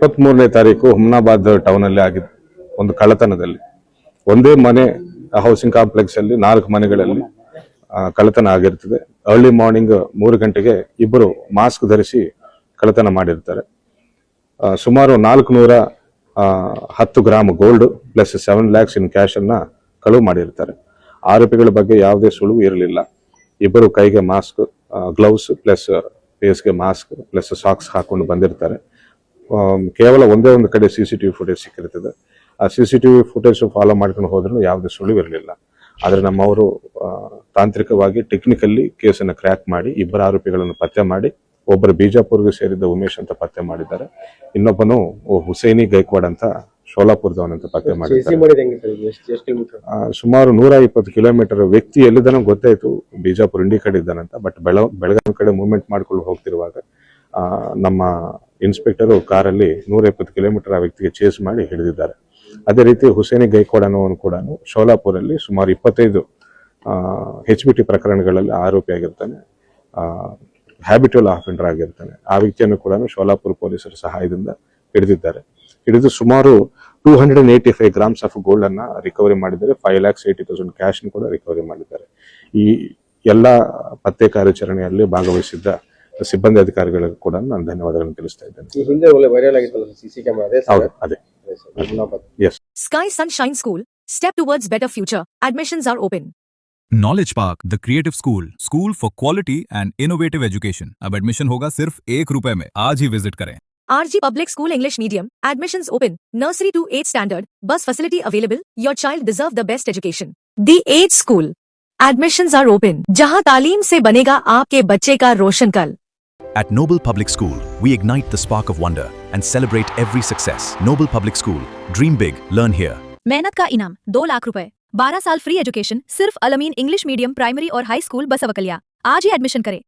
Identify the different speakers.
Speaker 1: 23ನೇ ತಾರೀಕು ಹುಮ್ನಾಬಾದ್ ಟೌನ್ ಅಲ್ಲಿ ಆಗಿದ್ದು ಒಂದು ಕಳ್ಳತನದಲ್ಲಿ ಒಂದೇ ಮನೆ ಹೌಸಿಂಗ್ ಕಾಂಪ್ಲೆಕ್ಸ್ ಅಲ್ಲಿ 4 ಮನೆಗಳಲ್ಲಿ ಕಳ್ಳತನ ಆಗಿರ್ತದೆ. ಅರ್ಲಿ ಮಾರ್ನಿಂಗ್ 3 ಗಂಟೆಗೆ ಇಬ್ಬರು ಮಾಸ್ಕ್ ಧರಿಸಿ ಕಳ್ಳತನ ಮಾಡಿರ್ತಾರೆ. ಸುಮಾರು 410 gram gold plus 7 lakhs in cash ಅನ್ನ ಕಳುವು ಮಾಡಿರ್ತಾರೆ. ಆರೋಪಿಗಳ ಬಗ್ಗೆ ಯಾವುದೇ ಸುಳಿವು ಇರಲಿಲ್ಲ. ಇಬ್ಬರು ಕೈಗೆ ಮಾಸ್ಕ್, ಗ್ಲೌಸ್ ಪ್ಲಸ್ ಫೇಸ್ಗೆ ಮಾಸ್ಕ್ ಪ್ಲಸ್ ಸಾಕ್ಸ್ ಹಾಕೊಂಡು ಬಂದಿರ್ತಾರೆ. ಕೇವಲ ಒಂದೇ ಒಂದು ಕಡೆ CCTV ಫುಟೇಜ್ ಸಿಕ್ಕಿರ್ತದೆ. ಆ CCTV ಫುಟೇಜ್ ಫಾಲೋ ಮಾಡ್ಕೊಂಡು ಹೋದ್ರೂ ಯಾವುದೇ ಸುಳಿವು ಇರಲಿಲ್ಲ. ಆದರೆ ನಮ್ಮವರು ತಾಂತ್ರಿಕವಾಗಿ ಟೆಕ್ನಿಕಲ್ಲಿ ಕೇಸನ್ನು ಕ್ರ್ಯಾಕ್ ಮಾಡಿ ಇಬ್ಬರು ಆರೋಪಿಗಳನ್ನು ಪತ್ತೆ ಮಾಡಿ, ಒಬ್ಬರು ಬಿಜಾಪುರ್ಗೆ ಸೇರಿದ್ದ ಉಮೇಶ್ ಅಂತ ಪತ್ತೆ ಮಾಡಿದ್ದಾರೆ. ಇನ್ನೊಬ್ಬನು ಹುಸೇನಿ ಗೈಕ್ವಾಡ್ ಅಂತ ಶೋಲಾಪುರದವನಂತ ಪತ್ತೆ ಮಾಡಿದ್ದಾರೆ. ಸುಮಾರು 120 ಕಿಲೋಮೀಟರ್ ವ್ಯಕ್ತಿ ಎಲ್ಲಿದ್ದಾನೋ ಗೊತ್ತಾಯ್ತು, ಬಿಜಾಪುರ ಇಂಡಿ ಕಡೆ ಇದ್ದಾನಂತ. ಬಟ್ ಬೆಳಗಾವಿ ಕಡೆ ಮೂವ್ಮೆಂಟ್ ಮಾಡ್ಕೊಂಡು ಹೋಗ್ತಿರುವಾಗ ನಮ್ಮ ಇನ್ಸ್ಪೆಕ್ಟರ್ ಕಾರಲ್ಲಿ 120 ಕಿಲೋಮೀಟರ್ ಆ ವ್ಯಕ್ತಿಗೆ ಚೇಸ್ ಮಾಡಿ ಹಿಡಿದಿದ್ದಾರೆ. ಅದೇ ರೀತಿ ಹುಸೇನಿ ಗೈಕ್ವಾಡ್ ಅನ್ನೋನು ಕೂಡ ಶೋಲಾಪುರಲ್ಲಿ ಸುಮಾರು 25 HBT ಪ್ರಕರಣಗಳಲ್ಲಿ ಆರೋಪಿಯಾಗಿರ್ತಾನೆ, ಹ್ಯಾಬಿಟುವಲ್ ಆಫೆಂಡರ್ ಆಗಿರ್ತಾನೆ. ಆ ವ್ಯಕ್ತಿಯನ್ನು ಕೂಡ ಶೋಲಾಪುರ ಪೊಲೀಸರ ಸಹಾಯದಿಂದ ಹಿಡಿದು ಸುಮಾರು 285 ಗ್ರಾಮ್ಸ್ ಆಫ್ ಗೋಲ್ಡ್ ಅನ್ನ ರಿಕವರಿ ಮಾಡಿದ್ದಾರೆ. 5,80,000 ಕ್ಯಾಶ್ ಕೂಡ ರಿಕವರಿ ಮಾಡಿದ್ದಾರೆ. ಈ ಎಲ್ಲ ಪತ್ತೆ ಕಾರ್ಯಾಚರಣೆಯಲ್ಲಿ ಭಾಗವಹಿಸಿದ್ದ ಸಿಬ್ಬಂದಿ ಅಧಿಕಾರಿಗಳಿಗೂ ಕೂಡ ನಾನು ಧನ್ಯವಾದಗಳನ್ನು ತಿಳಿಸ್ತಾ ಇದ್ದೇನೆ.
Speaker 2: Sky Sunshine School, step towards better future. Admissions are open.
Speaker 3: Knowledge Park, the creative school for quality and innovative education. अब एडमिशन होगा सिर्फ ₹1 में. आज ही विजिट करें.
Speaker 2: RG Public School English Medium, admissions open. Nursery to 8th standard, bus facility available. Your child deserve the best education. The Age School, admissions are open. जहां तालीम से बनेगा आपके बच्चे का रोशन कल.
Speaker 4: At Noble Public School, we ignite the spark of wonder and celebrate every success. Noble Public School, dream big, learn here.
Speaker 5: मेहनत का इनाम ₹2 लाख, 12 साल फ्री एजुकेशन सिर्फ अलमीन इंग्लिश मीडियम प्राइमरी और हाई स्कूल बसवकलिया. आज ही एडमिशन करें.